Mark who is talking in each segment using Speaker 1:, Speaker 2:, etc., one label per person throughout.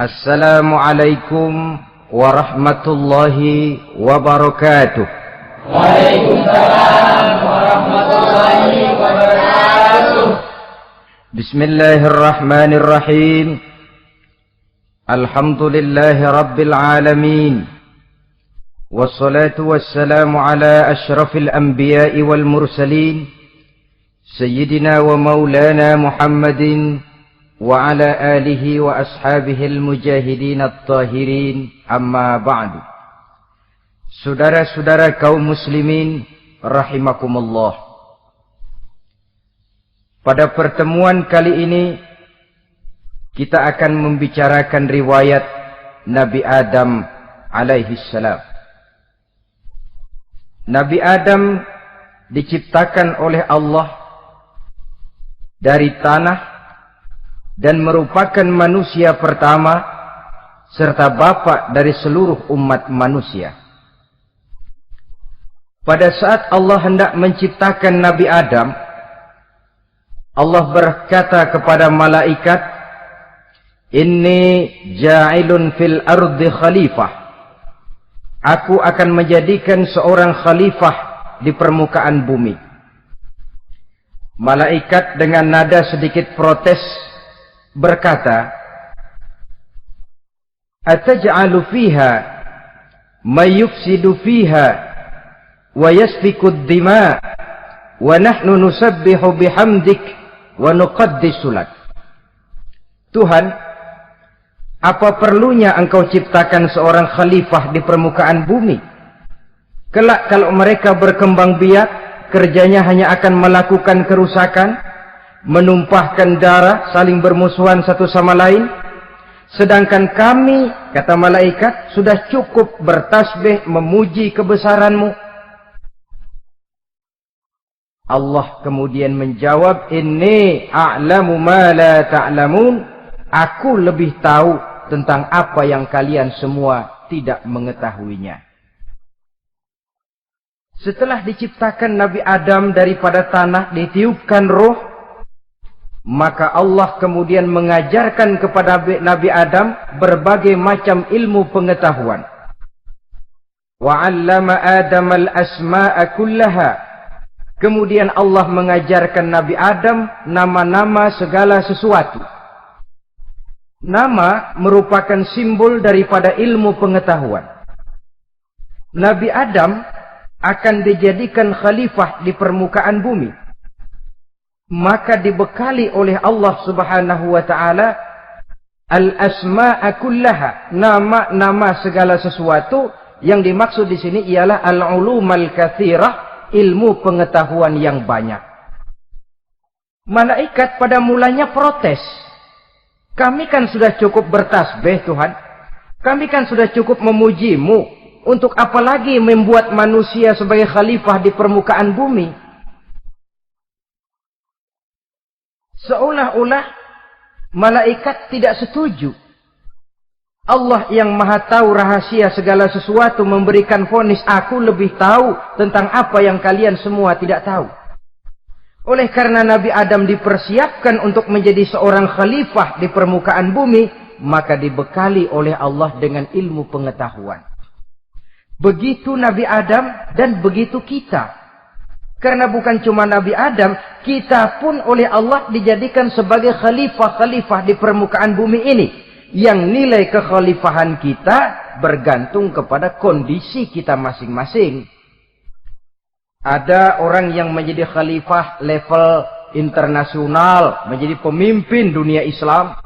Speaker 1: Assalamualaikum warahmatullahi wabarakatuh.
Speaker 2: Waalaikumsalam warahmatullahi wabarakatuh.
Speaker 1: Bismillahirrahmanirrahim. Alhamdulillahi rabbil alamin. Wassalatu wassalamu ala ashrafil anbiya'i wal mursalin. Sayyidina wa maulana Muhammadin wa ala alihi wa ashabihil mujahidin at-tahirin, amma ba'du. Saudara-saudara kaum muslimin rahimakumullah. Pada pertemuan kali ini kita akan membicarakan riwayat Nabi Adam alaihi salam. Nabi Adam diciptakan oleh Allah dari tanah dan merupakan manusia pertama serta bapa dari seluruh umat manusia. Pada saat Allah hendak menciptakan Nabi Adam, Allah berkata kepada malaikat, "Inni ja'ilun fil ardi khalifah." Aku akan menjadikan seorang khalifah di permukaan bumi. Malaikat dengan nada sedikit protes berkata, "Ataj'alu fiha may yufsidu fiha wa yasfiku ad-dima wa nahnu nusabbihu bihamdik wa nuqaddisu lak." Tuhan, apa perlunya engkau ciptakan seorang khalifah di permukaan bumi? Kelak kalau mereka berkembang biak, kerjanya hanya akan melakukan kerusakan, menumpahkan darah, saling bermusuhan satu sama lain. Sedangkan kami, kata malaikat, sudah cukup bertasbih memuji kebesaranmu. Allah kemudian menjawab, "Inni a'lamu ma la ta'lamun." Aku lebih tahu tentang apa yang kalian semua tidak mengetahuinya. Setelah diciptakan Nabi Adam daripada tanah, ditiupkan roh, maka Allah kemudian mengajarkan kepada Nabi Adam berbagai macam ilmu pengetahuan. Wa 'allama Adam al-asma'a kullaha. Kemudian Allah mengajarkan Nabi Adam nama-nama segala sesuatu. Nama merupakan simbol daripada ilmu pengetahuan. Nabi Adam akan dijadikan khalifah di permukaan bumi. Maka dibekali oleh Allah subhanahu wa ta'ala al-asma'a kullaha, nama-nama segala sesuatu. Yang dimaksud di sini ialah al-ulumal katsirah, ilmu pengetahuan yang banyak. Malaikat pada mulanya protes. Kami kan sudah cukup bertasbih Tuhan. Kami kan sudah cukup memujimu. Untuk apa lagi membuat manusia sebagai khalifah di permukaan bumi? Seolah-olah malaikat tidak setuju. Allah yang maha tahu rahasia segala sesuatu memberikan vonis, aku lebih tahu tentang apa yang kalian semua tidak tahu. Oleh karena Nabi Adam dipersiapkan untuk menjadi seorang khalifah di permukaan bumi, maka dibekali oleh Allah dengan ilmu pengetahuan. Begitu Nabi Adam dan begitu kita. Karena bukan cuma Nabi Adam, kita pun oleh Allah dijadikan sebagai khalifah-khalifah di permukaan bumi ini. Yang nilai kekhalifahan kita bergantung kepada kondisi kita masing-masing. Ada orang yang menjadi khalifah level internasional, menjadi pemimpin dunia Islam.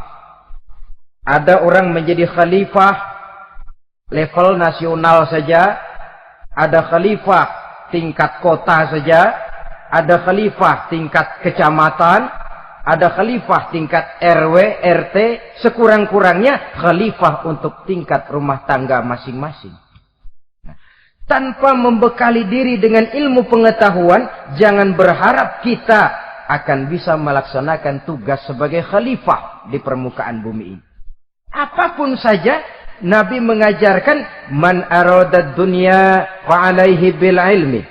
Speaker 1: Ada orang menjadi khalifah level nasional saja. Ada khalifah tingkat kota saja, ada khalifah tingkat kecamatan, ada khalifah tingkat RW, RT, sekurang-kurangnya khalifah untuk tingkat rumah tangga masing-masing. Tanpa membekali diri dengan ilmu pengetahuan, jangan berharap kita akan bisa melaksanakan tugas sebagai khalifah di permukaan bumi ini. Apapun saja, Nabi mengajarkan, man aradad dunya fa'alaihi bil ilmi,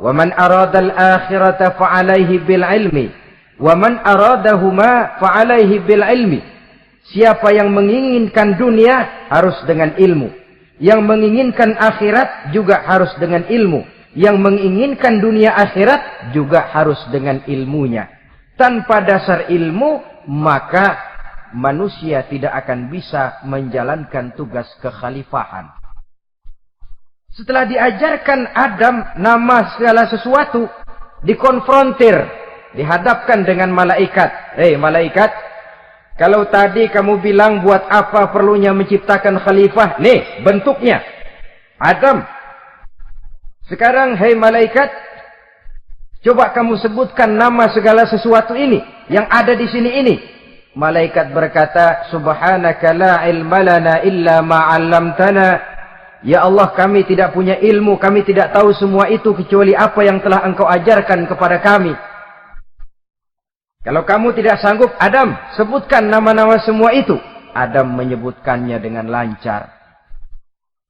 Speaker 1: wa man aradal akhirata fa'alaihi bil ilmi, wa man aradahuma fa'alaihi bil ilmi. Siapa yang menginginkan dunia harus dengan ilmu. Yang menginginkan akhirat juga harus dengan ilmu. Yang menginginkan dunia akhirat juga harus dengan ilmunya. Tanpa dasar ilmu, maka manusia tidak akan bisa menjalankan tugas kekhalifahan. Setelah diajarkan Adam nama segala sesuatu, dikonfrontir, dihadapkan dengan malaikat. Hei malaikat, kalau tadi kamu bilang buat apa perlunya menciptakan khalifah? Nih bentuknya. Adam. Sekarang hei malaikat, coba kamu sebutkan nama segala sesuatu ini yang ada di sini ini. Malaikat berkata, Subhanaka la ilma lana illa ma 'allamtana. Ya Allah, kami tidak punya ilmu, kami tidak tahu semua itu kecuali apa yang telah Engkau ajarkan kepada kami. Kalau kamu tidak sanggup, Adam, sebutkan nama-nama semua itu. Adam menyebutkannya dengan lancar.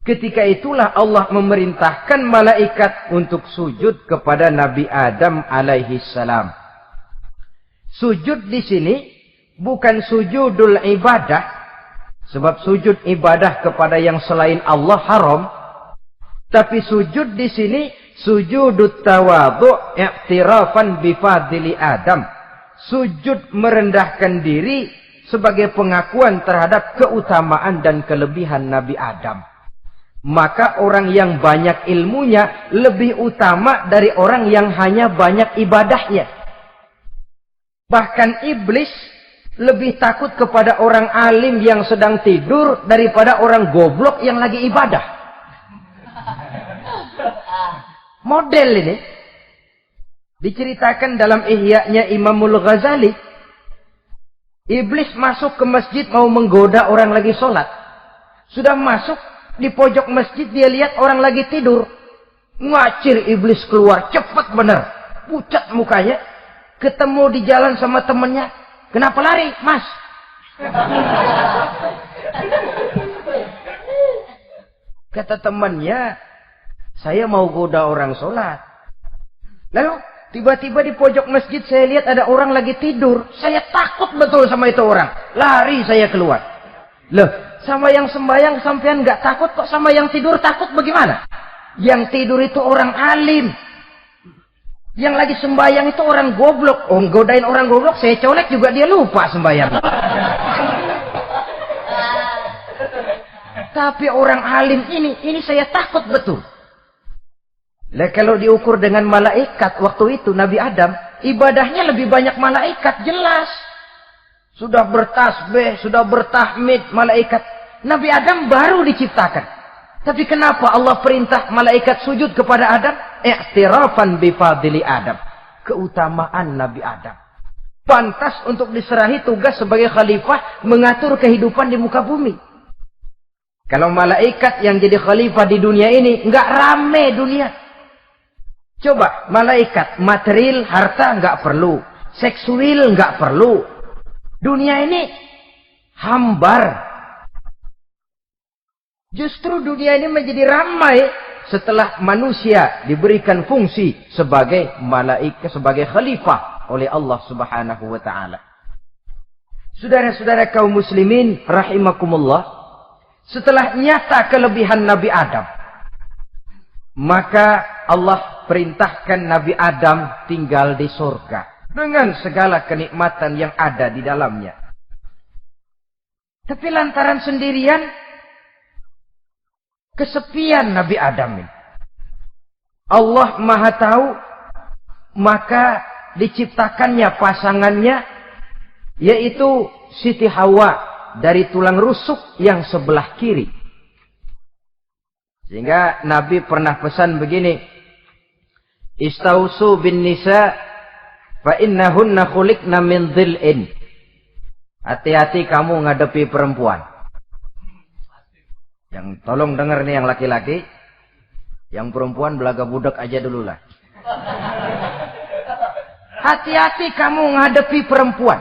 Speaker 1: Ketika itulah Allah memerintahkan malaikat untuk sujud kepada Nabi Adam alaihi salam. Sujud di sini bukan sujudul ibadah. Sebab sujud ibadah kepada yang selain Allah haram. Tapi sujud di sini sujudut tawadhu' i'tirafan bifadli Adam. Sujud merendahkan diri sebagai pengakuan terhadap keutamaan dan kelebihan Nabi Adam. Maka orang yang banyak ilmunya lebih utama dari orang yang hanya banyak ibadahnya. Bahkan iblis lebih takut kepada orang alim yang sedang tidur daripada orang goblok yang lagi ibadah. Model ini diceritakan dalam Ihya-nya Imamul Ghazali. Iblis masuk ke masjid mau menggoda orang lagi sholat. Sudah masuk di pojok masjid, dia lihat orang lagi tidur. Ngacir iblis keluar, cepat bener. Pucat mukanya. Ketemu di jalan sama temennya. Kenapa lari, Mas? Kata temannya, saya mau goda orang sholat. Lalu, tiba-tiba di pojok masjid saya lihat ada orang lagi tidur. Saya takut betul sama itu orang. Lari saya keluar. Loh, sama yang sembahyang sampean nggak takut, kok sama yang tidur takut bagaimana? Yang tidur itu orang alim. Yang lagi sembahyang itu orang goblok. Oh, godain orang goblok, saya colek juga dia lupa sembahyang. Tapi orang alim ini saya takut betul. Lah kalau diukur dengan malaikat waktu itu Nabi Adam, ibadahnya lebih banyak malaikat, jelas. Sudah bertasbih, sudah bertahmid malaikat. Nabi Adam baru diciptakan. Tapi kenapa Allah perintah malaikat sujud kepada Adam? I'tirafan bifadli Adam. Keutamaan Nabi Adam. Pantas untuk diserahi tugas sebagai khalifah mengatur kehidupan di muka bumi. Kalau malaikat yang jadi khalifah di dunia ini, nggak rame dunia. Coba, malaikat, material, harta nggak perlu. Seksual nggak perlu. Dunia ini hambar. Justru dunia ini menjadi ramai setelah manusia diberikan fungsi sebagai malaikat, sebagai khalifah oleh Allah Subhanahu wa taala. Saudara-saudara kaum muslimin rahimakumullah, setelah nyata kelebihan Nabi Adam, maka Allah perintahkan Nabi Adam tinggal di surga dengan segala kenikmatan yang ada di dalamnya. Tapi lantaran sendirian, kesepian Nabi Adam ini. Allah Maha Tahu, maka diciptakannya pasangannya, yaitu Siti Hawa dari tulang rusuk yang sebelah kiri. Sehingga Nabi pernah pesan begini, Istausu bin nisa fa innahunna khuliqna min dhil'in. Hati-hati kamu ngadepi perempuan. Yang tolong dengar nih yang laki-laki. Yang perempuan belaga budak aja dulu lah. Hati-hati kamu ngadepi perempuan.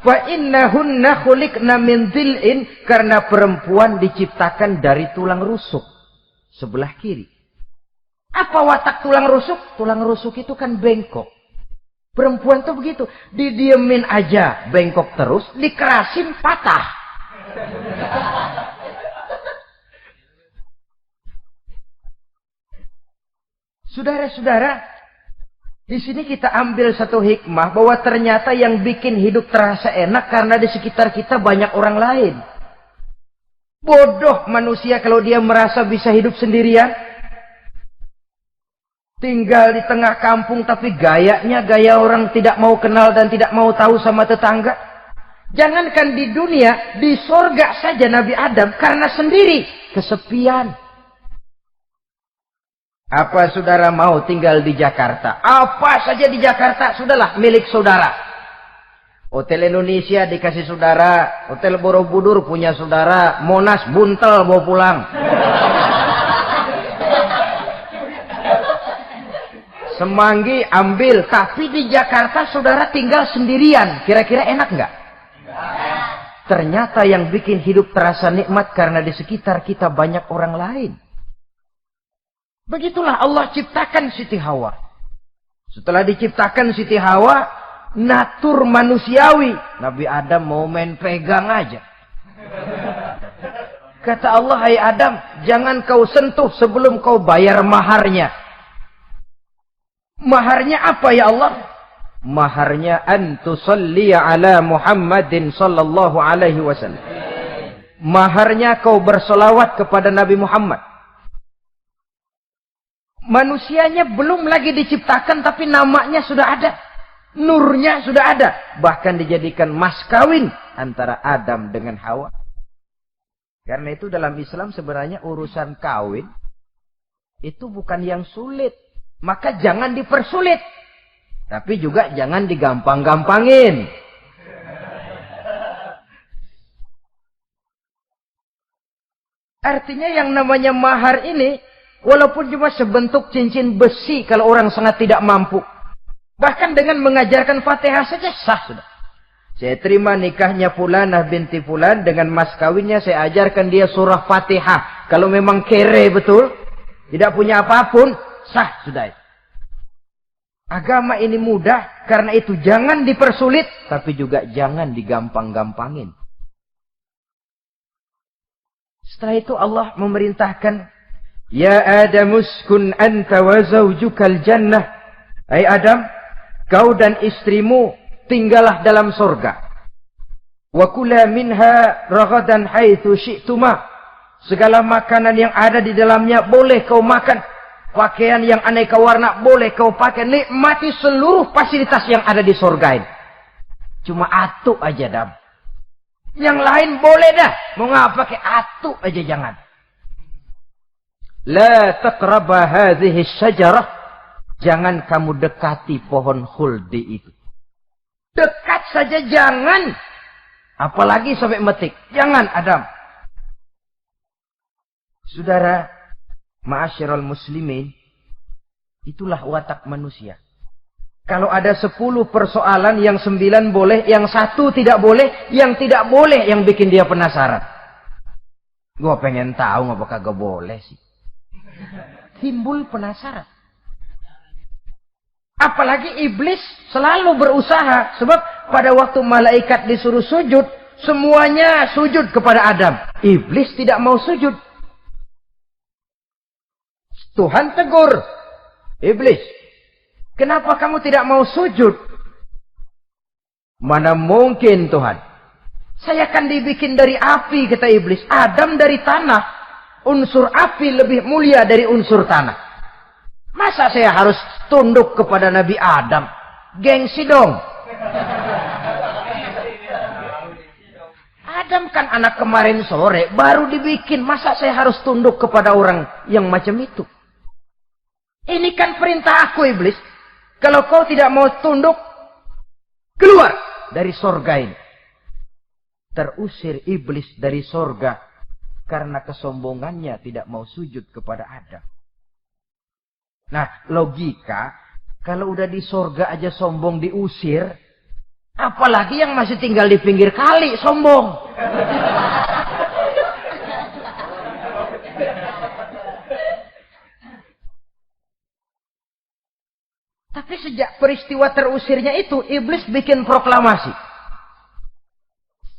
Speaker 1: Fa innahunna khuliqna min dhil'in. Karena perempuan diciptakan dari tulang rusuk. Sebelah kiri. Apa watak tulang rusuk? Tulang rusuk itu kan bengkok. Perempuan tuh begitu. Didiemin aja bengkok terus. Dikerasin patah. Saudara-saudara, di sini kita ambil satu hikmah bahwa ternyata yang bikin hidup terasa enak karena di sekitar kita banyak orang lain. Bodoh manusia kalau dia merasa bisa hidup sendirian. Tinggal di tengah kampung tapi gayanya gaya orang tidak mau kenal dan tidak mau tahu sama tetangga. Jangankan di dunia, di sorga saja Nabi Adam karena sendiri kesepian. Apa saudara mau tinggal di Jakarta? Apa saja di Jakarta, sudahlah milik saudara. Hotel Indonesia dikasih saudara, Hotel Borobudur punya saudara, Monas buntel mau pulang. Semanggi ambil, tapi di Jakarta saudara tinggal sendirian. Kira-kira enak nggak? Ternyata yang bikin hidup terasa nikmat karena di sekitar kita banyak orang lain. Begitulah Allah ciptakan Siti Hawa. Setelah diciptakan Siti Hawa, natur manusiawi. Nabi Adam mau main pegang aja. Kata Allah, hai Adam, jangan kau sentuh sebelum kau bayar maharnya. Maharnya apa ya Allah? Maharnya antusalliya ala Muhammadin sallallahu alaihi wasallam. Maharnya kau bersolawat kepada Nabi Muhammad. Manusianya belum lagi diciptakan tapi namanya sudah ada. Nurnya sudah ada. Bahkan dijadikan mas kawin antara Adam dengan Hawa. Karena itu dalam Islam sebenarnya urusan kawin itu bukan yang sulit. Maka jangan dipersulit. Tapi juga jangan digampang-gampangin. Artinya yang namanya mahar ini, walaupun cuma sebentuk cincin besi kalau orang sangat tidak mampu. Bahkan dengan mengajarkan Fatihah saja sah sudah. Saya terima nikahnya Fulanah binti Fulan dengan mas kawinnya saya ajarkan dia surah Fatihah. Kalau memang kere betul, tidak punya apapun, sah sudah. Agama ini mudah, karena itu jangan dipersulit, tapi juga jangan digampang-gampangin. Setelah itu Allah memerintahkan, Ya Adam uskun anta wa zawjukal jannah. Hai Adam, kau dan istrimu tinggallah dalam surga. Wa kula minha ragadan haitsu syi'tuma. Segala makanan yang ada di dalamnya boleh kau makan. Pakaian yang aneka warna boleh kau pakai. Nikmati seluruh fasilitas yang ada di surga ini. Cuma atu aja Adam. Yang lain boleh dah. Mau ngapa pakai atu aja jangan. La taqraba hadhihi syajarah. Jangan kamu dekati pohon khuldi itu. Dekat saja jangan. Apalagi sampai metik. Jangan Adam. Saudara, ma'asyiral muslimin, itulah watak manusia. Kalau ada 10 persoalan, yang 9 boleh, yang 1 tidak boleh, yang tidak boleh yang bikin dia penasaran. Gua pengen tahu ngapa kagak boleh sih. Timbul penasaran. Apalagi iblis selalu berusaha. Sebab pada waktu malaikat disuruh sujud, semuanya sujud kepada Adam. Iblis tidak mau sujud. Tuhan tegur. Iblis, kenapa kamu tidak mau sujud? Mana mungkin Tuhan. Saya kan dibikin dari api, kata iblis. Adam dari tanah. Unsur api lebih mulia dari unsur tanah. Masa saya harus tunduk kepada Nabi Adam? Gengsi dong. Adam kan anak kemarin sore, baru dibikin. Masa saya harus tunduk kepada orang yang macam itu? Ini kan perintah aku, iblis. Kalau kau tidak mau tunduk, keluar dari sorga ini. Terusir iblis dari sorga karena kesombongannya tidak mau sujud kepada Adam. Nah, logika, kalau udah di sorga aja sombong diusir, apalagi yang masih tinggal di pinggir kali sombong. Tapi sejak peristiwa terusirnya itu, iblis bikin proklamasi.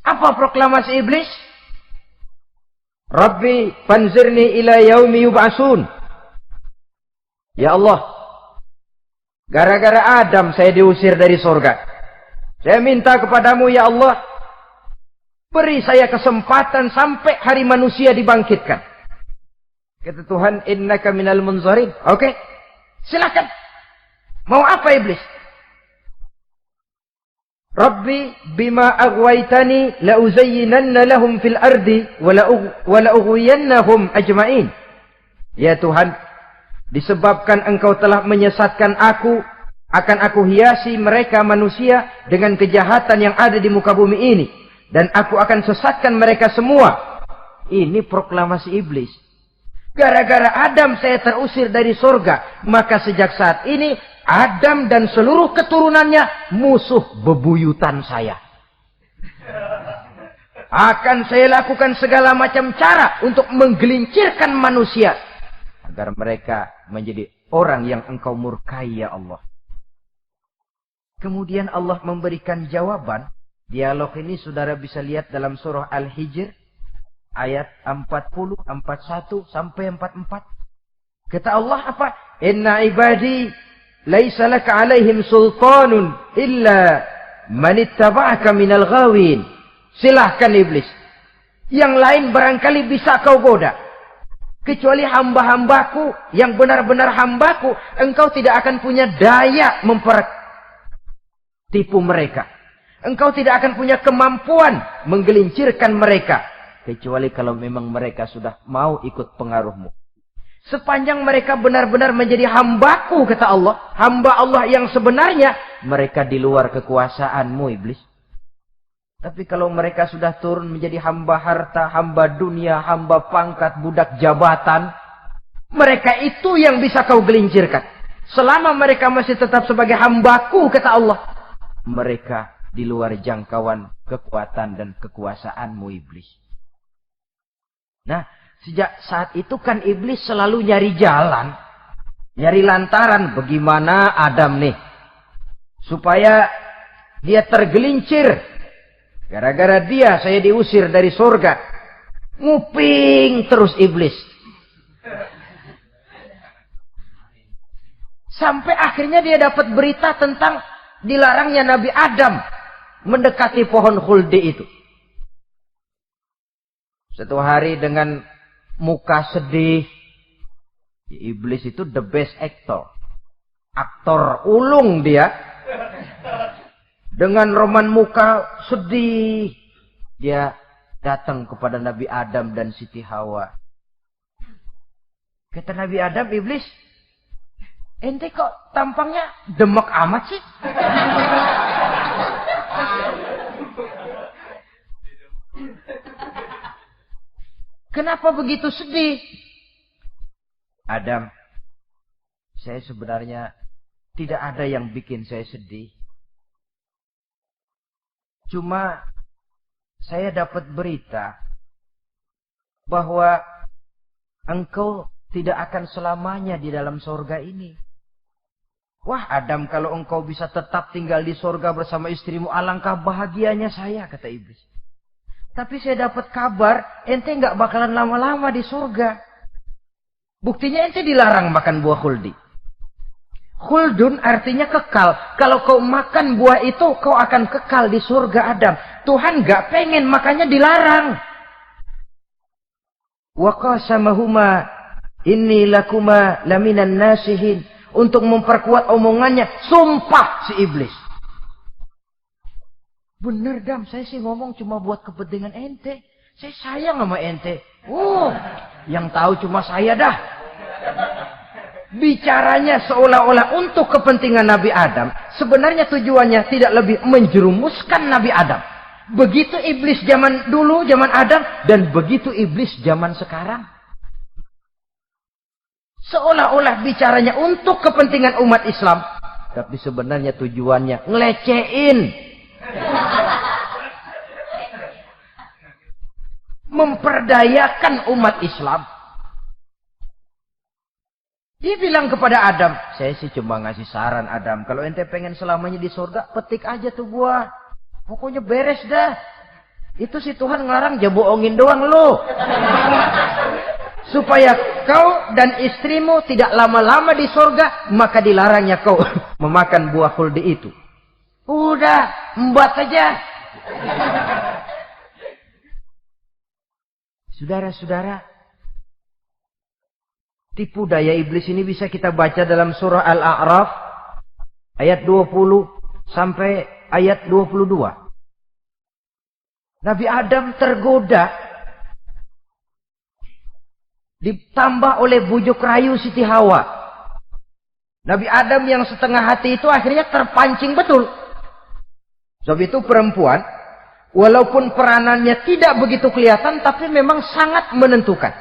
Speaker 1: Apa proklamasi iblis? Rabbi fanzirni ila yaumi yub'atsun. Ya Allah, gara-gara Adam saya diusir dari surga. Saya minta kepadamu ya Allah, beri saya kesempatan sampai hari manusia dibangkitkan. Kata Tuhan, innaka minal munzarin. Oke, silakan. Mau apa iblis? Rabbi bima aghwaytani la uzayyinanna lahum fil ardi wa la ughwiyannahum ajma'in. Ya Tuhan, disebabkan engkau telah menyesatkan aku, akan aku hiasi mereka manusia dengan kejahatan yang ada di muka bumi ini, dan aku akan sesatkan mereka semua. Ini proklamasi iblis. Gara-gara Adam saya terusir dari surga, maka sejak saat ini Adam dan seluruh keturunannya musuh bebuyutan saya. Akan saya lakukan segala macam cara untuk menggelincirkan manusia agar mereka menjadi orang yang engkau murkai ya Allah. Kemudian Allah memberikan jawaban. Dialog ini saudara bisa lihat dalam surah Al-Hijr ayat 40, 41 sampai 44. Kata Allah apa? Inna ibadi laisa laka alaihim sultanun illa man ittaba'aka minal ghawin. Silahkan iblis. Yang lain barangkali bisa kau goda. Kecuali hamba-hambaku yang benar-benar hambaku, engkau tidak akan punya daya mempertipu mereka. Engkau tidak akan punya kemampuan menggelincirkan mereka. Kecuali kalau memang mereka sudah mau ikut pengaruhmu. Sepanjang mereka benar-benar menjadi hambaku, kata Allah. Hamba Allah yang sebenarnya, mereka di luar kekuasaanmu, iblis. Tapi kalau mereka sudah turun menjadi hamba harta, hamba dunia, hamba pangkat, budak jabatan, mereka itu yang bisa kau gelincirkan. Selama mereka masih tetap sebagai hambaku, kata Allah, mereka di luar jangkauan kekuatan dan kekuasaanmu, iblis. Nah, sejak saat itu kan iblis selalu nyari jalan, nyari lantaran bagaimana Adam nih supaya dia tergelincir. Gara-gara dia saya diusir dari surga. Nguping terus iblis. Sampai akhirnya dia dapat berita tentang dilarangnya Nabi Adam mendekati pohon khuldi itu. Satu hari dengan muka sedih. Iblis itu the best actor. Aktor ulung dia. Dengan roman muka sedih. Dia datang kepada Nabi Adam dan Siti Hawa. Kata Nabi Adam, iblis, ente kok tampangnya demek amat sih? Kenapa begitu sedih? Adam, saya sebenarnya tidak ada yang bikin saya sedih. Cuma saya dapat berita bahwa engkau tidak akan selamanya di dalam surga ini. Wah Adam, kalau engkau bisa tetap tinggal di surga bersama istrimu, alangkah bahagianya saya, kata iblis. Tapi saya dapat kabar, ente nggak bakalan lama-lama di surga. Buktinya ente dilarang makan buah khuldi. Khuldun artinya kekal. Kalau kau makan buah itu, kau akan kekal di surga Adam. Tuhan nggak pengen, makanya dilarang. Wa qasamahuma inni lakuma laminan nasihin. Untuk memperkuat omongannya, sumpah si iblis. Bener Dam, saya sih ngomong cuma buat kepentingan ente. Saya sayang sama ente. Yang tahu cuma saya dah. Bicaranya seolah-olah untuk kepentingan Nabi Adam. Sebenarnya tujuannya tidak lebih menjerumuskan Nabi Adam. Begitu iblis zaman dulu, zaman Adam. Dan begitu iblis zaman sekarang. Seolah-olah bicaranya untuk kepentingan umat Islam. Tapi sebenarnya tujuannya ngelecehin. Memperdayakan umat Islam. Dia bilang kepada Adam, saya sih cuma ngasih saran Adam, kalau ente pengen selamanya di surga, petik aja tuh buah. Pokoknya beres dah. Itu si Tuhan ngelarang aja bohongin doang lo. Supaya kau dan istrimu tidak lama-lama di surga, maka dilarangnya kau memakan buah khuldi itu. Udah, embat saja. Saudara-saudara, tipu daya iblis ini bisa kita baca dalam surah Al-A'raf ayat 20 sampai ayat 22. Nabi Adam tergoda, ditambah oleh bujuk rayu Siti Hawa. Nabi Adam yang setengah hati itu akhirnya terpancing betul. Sebab itu perempuan, walaupun peranannya tidak begitu kelihatan, tapi memang sangat menentukan.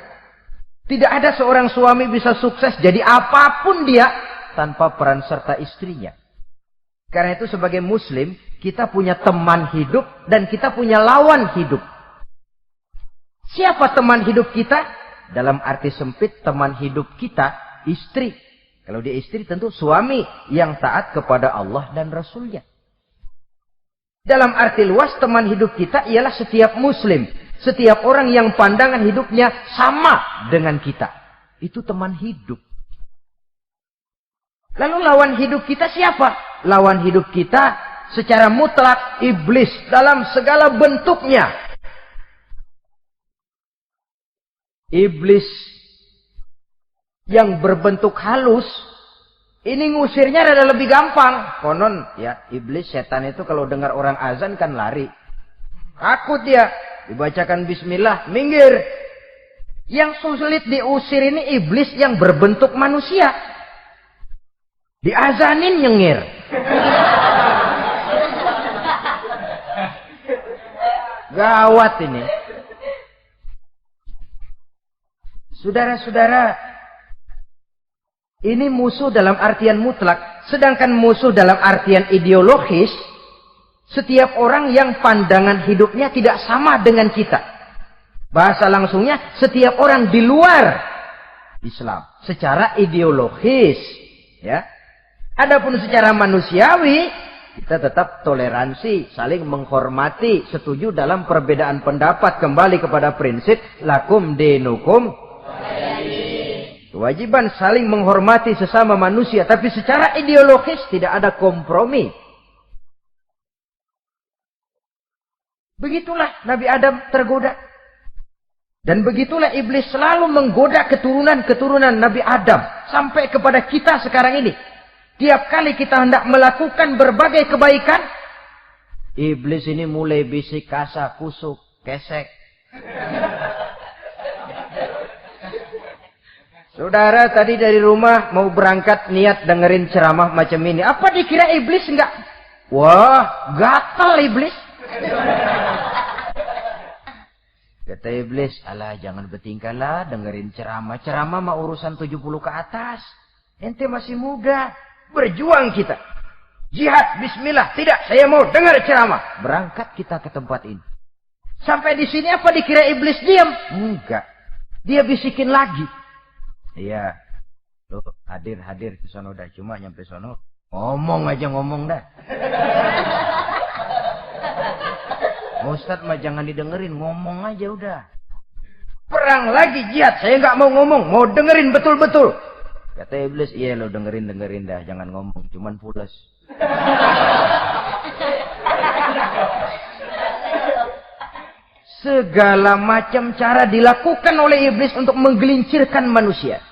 Speaker 1: Tidak ada seorang suami bisa sukses jadi apapun dia tanpa peran serta istrinya. Karena itu sebagai muslim, kita punya teman hidup dan kita punya lawan hidup. Siapa teman hidup kita? Dalam arti sempit, teman hidup kita, istri. Kalau dia istri tentu suami yang taat kepada Allah dan Rasulnya. Dalam arti luas, teman hidup kita ialah setiap muslim. Setiap orang yang pandangan hidupnya sama dengan kita. Itu teman hidup. Lalu lawan hidup kita siapa? Lawan hidup kita secara mutlak iblis dalam segala bentuknya. Iblis yang berbentuk halus, ini ngusirnya rada lebih gampang. Konon ya, iblis setan itu kalau dengar orang azan kan lari. Takut dia. Dibacakan bismillah, minggir. Yang sulit diusir ini iblis yang berbentuk manusia. Diazanin nyengir. Gawat ini. Saudara-saudara, ini musuh dalam artian mutlak. Sedangkan musuh dalam artian ideologis, setiap orang yang pandangan hidupnya tidak sama dengan kita. Bahasa langsungnya, setiap orang di luar Islam. Secara ideologis. Ya. Adapun secara manusiawi, kita tetap toleransi, saling menghormati, setuju dalam perbedaan pendapat. Kembali kepada prinsip, lakum dinukum. Kewajiban saling menghormati sesama manusia. Tapi secara ideologis tidak ada kompromi. Begitulah Nabi Adam tergoda. Dan begitulah iblis selalu menggoda keturunan-keturunan Nabi Adam. Sampai kepada kita sekarang ini. Tiap kali kita hendak melakukan berbagai kebaikan, iblis ini mulai bisik, kasak, kusuk, kesek. Saudara tadi dari rumah mau berangkat niat dengerin ceramah macam ini. Apa dikira iblis enggak? Wah, gatal iblis. Kata iblis, alah jangan bertingkah lah dengerin ceramah. Ceramah mah urusan 70 ke atas. Ente masih muda. Berjuang kita. Jihad, bismillah. Tidak, saya mau dengar ceramah. Berangkat kita ke tempat ini. Sampai di sini apa dikira iblis diam? Enggak. Dia bisikin lagi. Iya. Loh, hadir ke sono dah. Cuma nyampe sono. Ngomong aja ngomong dah. Ustadz mah jangan didengerin. Ngomong aja udah. Perang lagi jihad. Saya nggak mau ngomong. Mau dengerin betul-betul. Kata iblis, iya lo dengerin dah, jangan ngomong, cuman pules. Segala macam cara dilakukan oleh iblis untuk menggelincirkan manusia.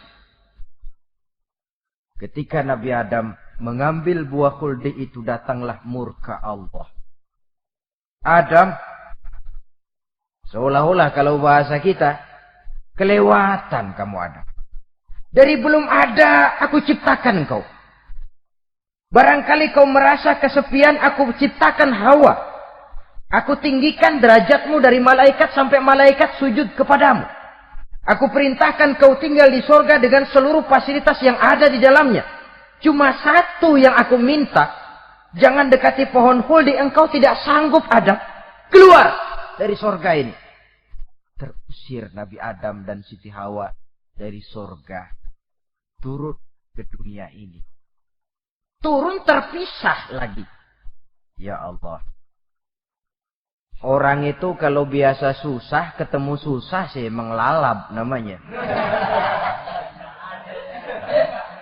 Speaker 1: Ketika Nabi Adam mengambil buah khuldi itu, datanglah murka Allah. Adam, seolah-olah kalau bahasa kita, kelewatan kamu Adam. Dari belum ada, aku ciptakan engkau. Barangkali kau merasa kesepian, aku ciptakan Hawa. Aku tinggikan derajatmu dari malaikat sampai malaikat sujud kepadamu. Aku perintahkan kau tinggal di surga dengan seluruh fasilitas yang ada di dalamnya. Cuma satu yang aku minta, jangan dekati pohon khuldi, engkau tidak sanggup Adam. Keluar dari surga ini. Terusir Nabi Adam dan Siti Hawa dari surga. Turun ke dunia ini. Turun terpisah lagi. Ya Allah. Orang itu kalau biasa susah, ketemu susah sih menglalap namanya.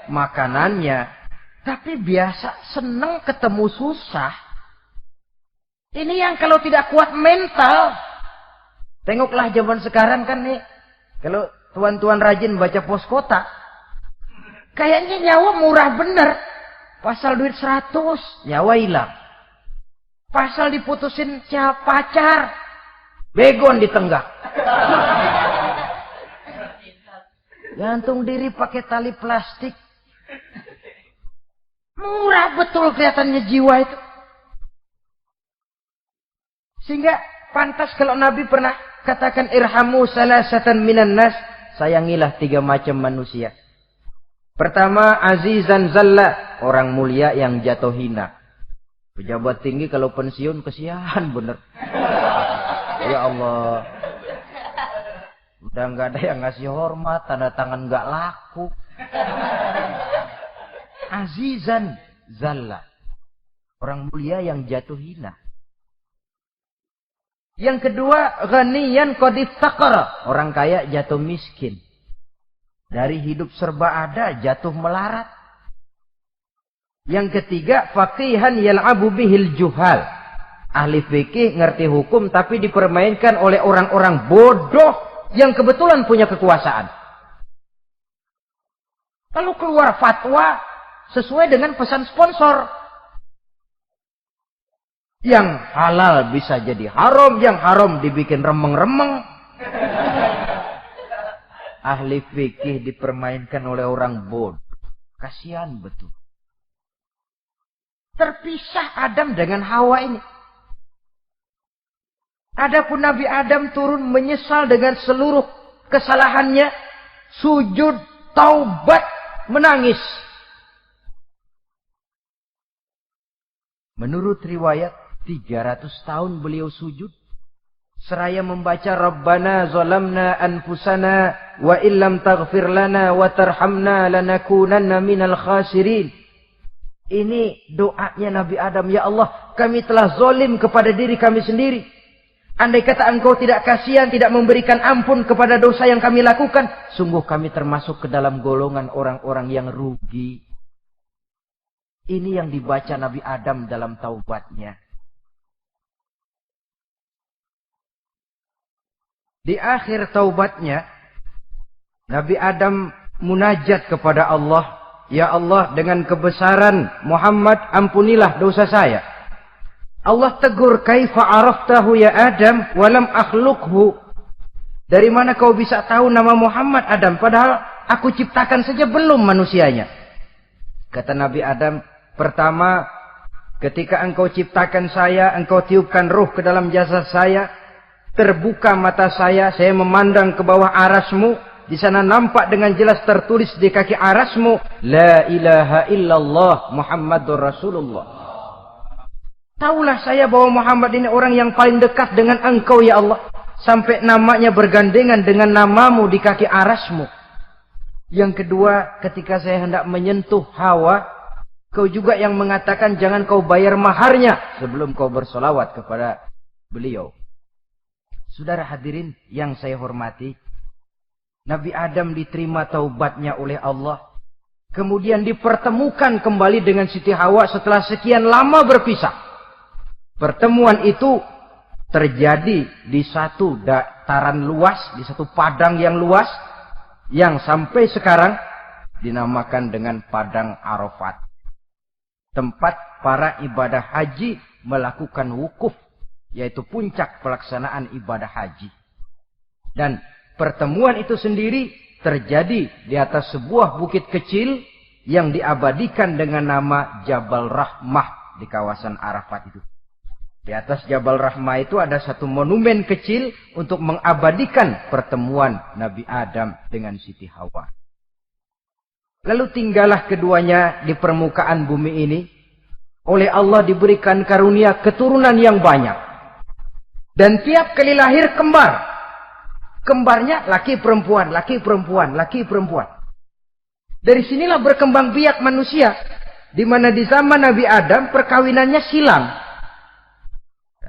Speaker 1: Makanannya. Tapi biasa seneng ketemu susah. Ini yang kalau tidak kuat mental. Tengoklah zaman sekarang kan nih. Kalau tuan-tuan rajin baca pos kota. Kayaknya nyawa murah bener. Pasal duit 100, nyawa hilang. Pasal diputusin pacar, begon ditenggak. Gantung diri pakai tali plastik. Murah betul kelihatannya jiwa itu. Sehingga pantas kalau Nabi pernah katakan irhamu salasatan minan nas, sayangilah 3 macam manusia. Pertama, azizan zalla, orang mulia yang jatuh hina. Pejabat tinggi kalau pensiun kesian bener. Ya Allah. Udah nggak ada yang ngasih hormat, tanda tangan nggak laku. Azizan zalla. Orang mulia yang jatuh hina. Yang kedua, ghaniyan qad iftaqara. Orang kaya jatuh miskin. Dari hidup serba ada jatuh melarat. Yang ketiga, faqihan yal'abu bihil juhal. Ahli fikih ngerti hukum tapi dipermainkan oleh orang-orang bodoh yang kebetulan punya kekuasaan. Lalu keluar fatwa sesuai dengan pesan sponsor. Yang halal bisa jadi haram, yang haram dibikin remeng-remeng. Ahli fikih dipermainkan oleh orang bodoh. Kasihan betul. Terpisah Adam dengan Hawa ini. Adapun Nabi Adam turun menyesal dengan seluruh kesalahannya. Sujud, taubat, menangis. Menurut riwayat, 300 tahun beliau sujud. Seraya membaca Rabbana zalamna anfusana wa illam taghfir lana wa tarhamna lanakunanna minal khasirin. Ini doanya Nabi Adam. Ya Allah, kami telah zalim kepada diri kami sendiri. Andai kata engkau tidak kasihan, tidak memberikan ampun kepada dosa yang kami lakukan, sungguh kami termasuk ke dalam golongan orang-orang yang rugi. Ini yang dibaca Nabi Adam dalam taubatnya. Di akhir taubatnya, Nabi Adam munajat kepada Allah. Ya Allah, dengan kebesaran Muhammad, ampunilah dosa saya. Allah tegur, kaifa araftahu ya Adam, walam akhluqhu. Dari mana kau bisa tahu nama Muhammad Adam, padahal aku ciptakan saja belum manusianya. Kata Nabi Adam, pertama, ketika engkau ciptakan saya, engkau tiupkan ruh ke dalam jasad saya, terbuka mata saya memandang ke bawah arasmu. Di sana nampak dengan jelas tertulis di kaki arasmu, La ilaha illallah Muhammadur Rasulullah. Taulah saya bahwa Muhammad ini orang yang paling dekat dengan engkau ya Allah. Sampai namanya bergandengan dengan namamu di kaki arasmu. Yang kedua, ketika saya hendak menyentuh Hawa, kau juga yang mengatakan jangan kau bayar maharnya sebelum kau bersolawat kepada beliau. Saudara hadirin yang saya hormati, Nabi Adam diterima taubatnya oleh Allah. Kemudian dipertemukan kembali dengan Siti Hawa setelah sekian lama berpisah. Pertemuan itu terjadi di satu dataran luas, di satu padang yang luas, yang sampai sekarang dinamakan dengan Padang Arafat. Tempat para ibadah haji melakukan wukuf, yaitu puncak pelaksanaan ibadah haji. Dan pertemuan itu sendiri terjadi di atas sebuah bukit kecil yang diabadikan dengan nama Jabal Rahmah di kawasan Arafat itu. Di atas Jabal Rahmah itu ada satu monumen kecil untuk mengabadikan pertemuan Nabi Adam dengan Siti Hawa. Lalu tinggallah keduanya di permukaan bumi ini. Oleh Allah diberikan karunia keturunan yang banyak. Dan tiap kali lahir kembar. Kembarnya laki perempuan, laki perempuan, laki perempuan. Dari sinilah berkembang biak manusia. Di mana di zaman Nabi Adam perkawinannya silang.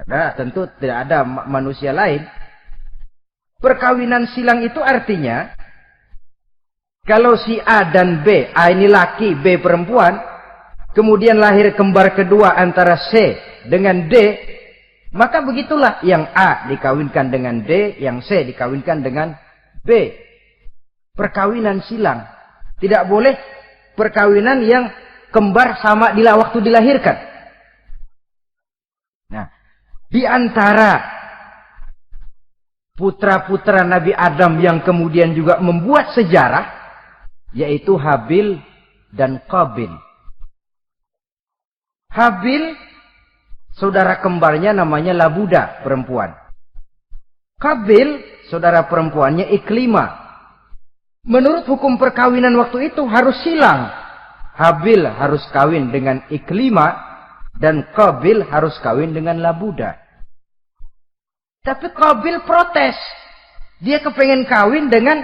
Speaker 1: Karena tentu tidak ada manusia lain. Perkawinan silang itu artinya, kalau si A dan B, A ini laki, B perempuan, kemudian lahir kembar kedua antara C dengan D, maka begitulah yang A dikawinkan dengan D, yang C dikawinkan dengan B. Perkawinan silang. Tidak boleh perkawinan yang kembar sama waktu dilahirkan. Nah, di antara putra-putra Nabi Adam yang kemudian juga membuat sejarah, yaitu Habil dan Qabil. Habil, saudara kembarnya namanya Labuda, perempuan. Qabil, saudara perempuannya Iklimah. Menurut hukum perkawinan waktu itu harus silang. Habil harus kawin dengan Iklimah dan Qabil harus kawin dengan Labuda. Tapi Qabil protes. Dia kepengen kawin dengan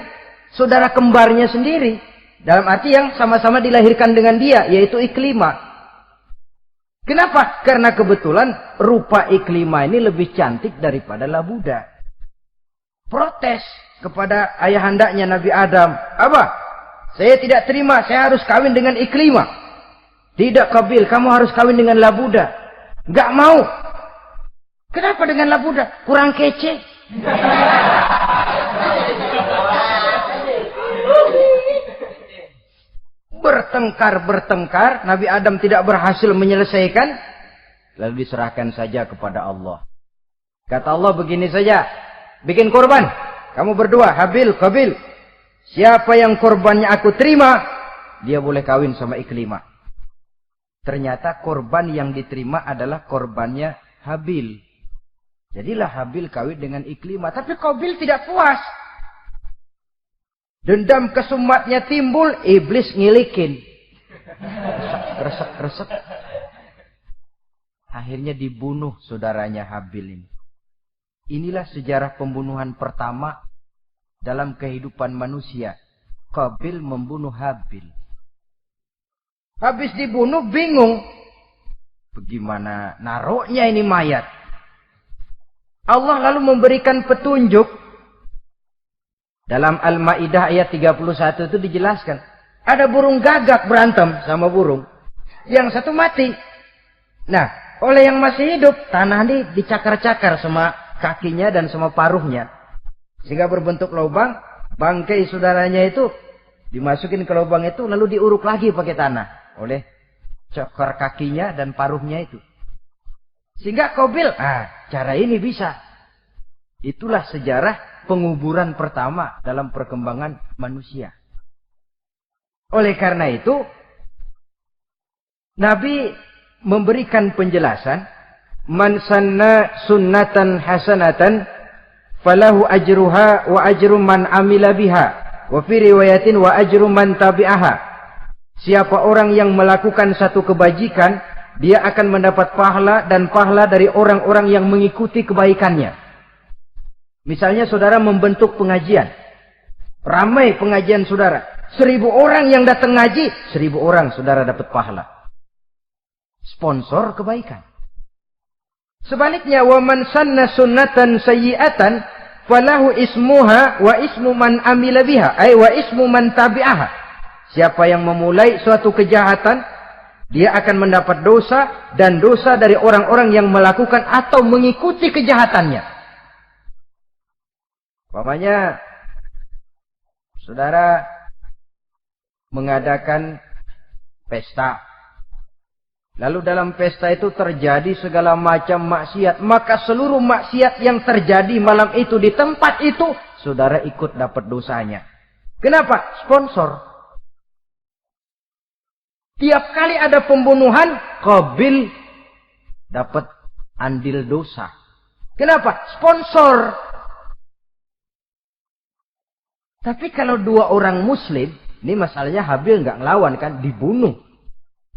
Speaker 1: saudara kembarnya sendiri. Dalam arti yang sama-sama dilahirkan dengan dia, yaitu Iklimah. Kenapa? Karena kebetulan rupa Iklimah ini lebih cantik daripada Labuda. Protes kepada ayahandanya Nabi Adam. Apa? Saya tidak terima, saya harus kawin dengan Iklimah. Tidak, Qabil, kamu harus kawin dengan Labuda. Enggak mau. Kenapa dengan Labuda? Kurang kece. Bertengkar, Nabi Adam tidak berhasil menyelesaikan. Lalu diserahkan saja kepada Allah. Kata Allah begini saja. Bikin korban. Kamu berdua, Habil, Qabil. Siapa yang korbannya aku terima, dia boleh kawin sama Iklimah. Ternyata korban yang diterima adalah korbannya Habil. Jadilah Habil kawin dengan Iklimah. Tapi Qabil tidak puas. Dendam kesumatnya timbul, iblis ngilikin. Resek. Akhirnya dibunuh saudaranya Habil ini. Inilah sejarah pembunuhan pertama dalam kehidupan manusia. Qabil membunuh Habil. Habis dibunuh bingung. Bagaimana naruhnya ini mayat? Allah lalu memberikan petunjuk. Dalam Al-Ma'idah ayat 31 itu dijelaskan. Ada burung gagak berantem sama burung. Yang satu mati. Nah, oleh yang masih hidup, tanah ini dicakar-cakar sama kakinya dan sama paruhnya. Sehingga berbentuk lubang. Bangkai saudaranya itu dimasukin ke lubang itu, lalu diuruk lagi pakai tanah. Oleh cakar kakinya dan paruhnya itu. Sehingga Qabil, cara ini bisa. Itulah sejarah penguburan pertama dalam perkembangan manusia. Oleh karena itu, Nabi memberikan penjelasan, man sanna sunnatan hasanatan falahu ajruha wa ajru man amila biha wa fi riwayatin wa ajru man tabi'aha. Siapa orang yang melakukan satu kebajikan, dia akan mendapat pahala dan pahala dari orang-orang yang mengikuti kebaikannya. Misalnya saudara membentuk pengajian. Ramai pengajian saudara. 1000 orang yang datang ngaji, 1000 orang saudara dapat pahala. Sponsor kebaikan. Sebaliknya, wa man sanna sunnatan sayyi'atan falahu ismuha wa ismu man amila biha, ay wa ismu man tabi'aha. Siapa yang memulai suatu kejahatan, dia akan mendapat dosa dan dosa dari orang-orang yang melakukan atau mengikuti kejahatannya. Umpamanya saudara mengadakan pesta. Lalu dalam pesta itu terjadi segala macam maksiat. Maka seluruh maksiat yang terjadi malam itu di tempat itu, saudara ikut dapat dosanya. Kenapa? Sponsor. Tiap kali ada pembunuhan, Qabil dapat andil dosa. Kenapa? Sponsor. Tapi kalau 2 orang muslim, ini masalahnya Habil nggak ngelawan kan, dibunuh.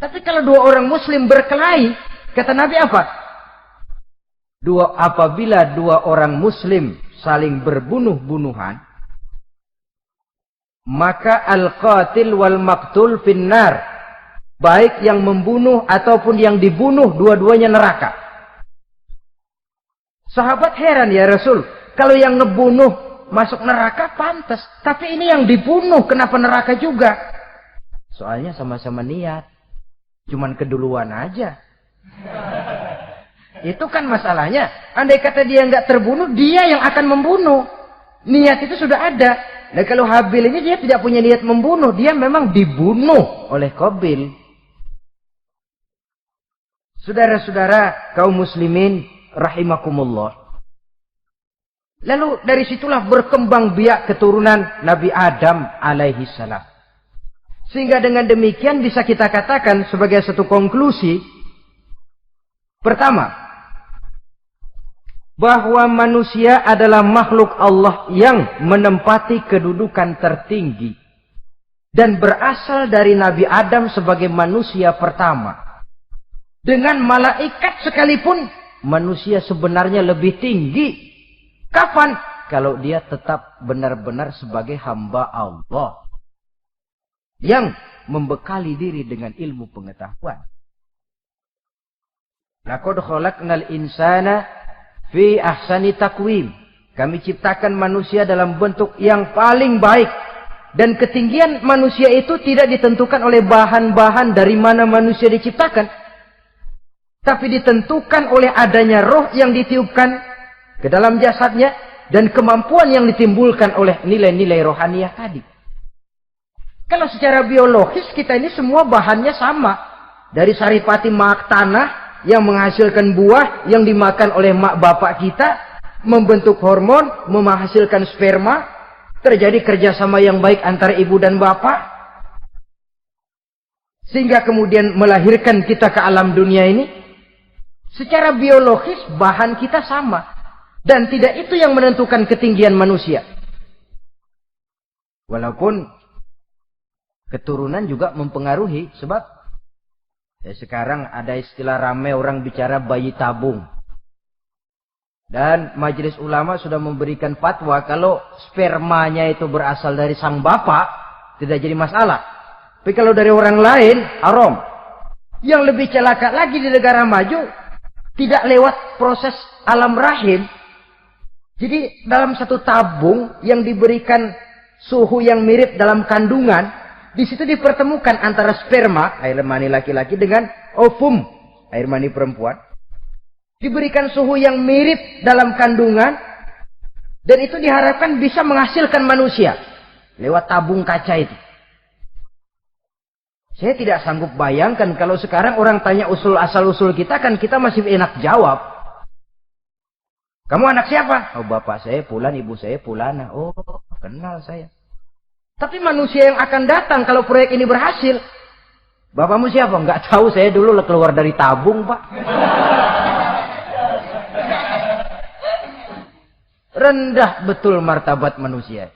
Speaker 1: Tapi kalau 2 orang muslim berkelahi, kata Nabi apa? Apabila 2 orang muslim saling berbunuh-bunuhan, maka al-qatil wal maqtul finnar. Baik yang membunuh ataupun yang dibunuh, dua-duanya neraka. Sahabat heran, ya Rasul, kalau yang ngebunuh masuk neraka pantas, tapi ini yang dibunuh kenapa neraka juga? Soalnya sama-sama niat, cuman keduluan aja. Itu kan masalahnya. Andai kata dia nggak terbunuh, dia yang akan membunuh. Niat itu sudah ada. Dan kalau Habil ini dia tidak punya niat membunuh, dia memang dibunuh oleh Qabil. Saudara-saudara kaum muslimin rahimakumullah. Lalu dari situlah berkembang biak keturunan Nabi Adam alaihi salam. Sehingga dengan demikian bisa kita katakan sebagai satu konklusi. Pertama, bahwa manusia adalah makhluk Allah yang menempati kedudukan tertinggi. Dan berasal dari Nabi Adam sebagai manusia pertama. Dengan malaikat sekalipun, manusia sebenarnya lebih tinggi. Kapan? Kalau dia tetap benar-benar sebagai hamba Allah. Yang membekali diri dengan ilmu pengetahuan. Laqad khalaqnal insana fi ahsani taqwim. Kami ciptakan manusia dalam bentuk yang paling baik. Dan ketinggian manusia itu tidak ditentukan oleh bahan-bahan dari mana manusia diciptakan. Tapi ditentukan oleh adanya roh yang ditiupkan ke dalam jasadnya. Dan kemampuan yang ditimbulkan oleh nilai-nilai rohaniah tadi. Kalau secara biologis kita ini semua bahannya sama. Dari saripati mak tanah yang menghasilkan buah yang dimakan oleh mak bapak kita. Membentuk hormon, menghasilkan sperma. Terjadi kerjasama yang baik antara ibu dan bapak. Sehingga kemudian melahirkan kita ke alam dunia ini. Secara biologis bahan kita sama. Dan tidak itu yang menentukan ketinggian manusia. Walaupun keturunan juga mempengaruhi. Sebab sekarang ada istilah ramai orang bicara bayi tabung. Dan majelis ulama sudah memberikan fatwa kalau spermanya itu berasal dari sang bapak, tidak jadi masalah. Tapi kalau dari orang lain, haram. Yang lebih celaka lagi di negara maju, tidak lewat proses alam rahim. Jadi dalam satu tabung yang diberikan suhu yang mirip dalam kandungan, di situ dipertemukan antara sperma, air mani laki-laki, dengan ovum, air mani perempuan. Diberikan suhu yang mirip dalam kandungan, dan itu diharapkan bisa menghasilkan manusia lewat tabung kaca itu. Saya tidak sanggup bayangkan kalau sekarang orang tanya usul asal-usul kita, kan kita masih enak jawab. Kamu anak siapa? Oh, bapak saya Fulan, ibu saya Fulana. Oh, kenal saya. Tapi manusia yang akan datang kalau proyek ini berhasil, bapakmu siapa? Enggak tahu, saya dulu keluar dari tabung, Pak. Rendah betul martabat manusia.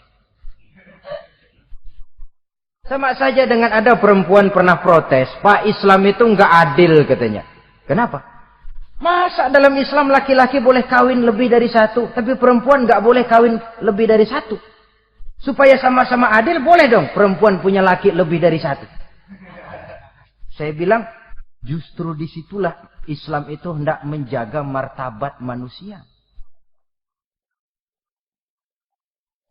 Speaker 1: Sama saja dengan ada perempuan pernah protes, Pak, Islam itu enggak adil katanya. Kenapa? Masa dalam Islam laki-laki boleh kawin lebih dari satu, tapi perempuan enggak boleh kawin lebih dari satu. Supaya sama-sama adil, boleh dong perempuan punya laki lebih dari satu. Saya bilang, justru disitulah Islam itu hendak menjaga martabat manusia.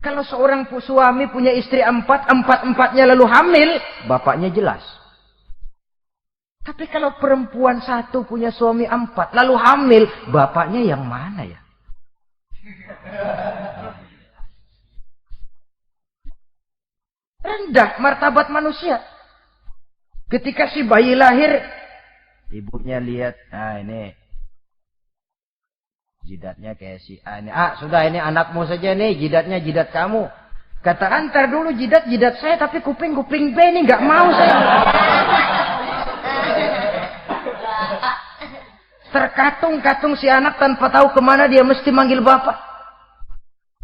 Speaker 1: Kalau seorang suami punya istri empat-empatnya lalu hamil, bapaknya jelas. Tapi kalau perempuan satu punya suami 4, lalu hamil, bapaknya yang mana ya? Rendah martabat manusia. Ketika si bayi lahir, ibunya lihat, nah ini jidatnya kayak si A ini. Ah, sudah ini anakmu saja nih, jidatnya jidat kamu. Kata, antar dulu jidat saya, tapi kuping B ini nggak mau saya. Terkatung-katung si anak tanpa tahu kemana dia mesti manggil bapak.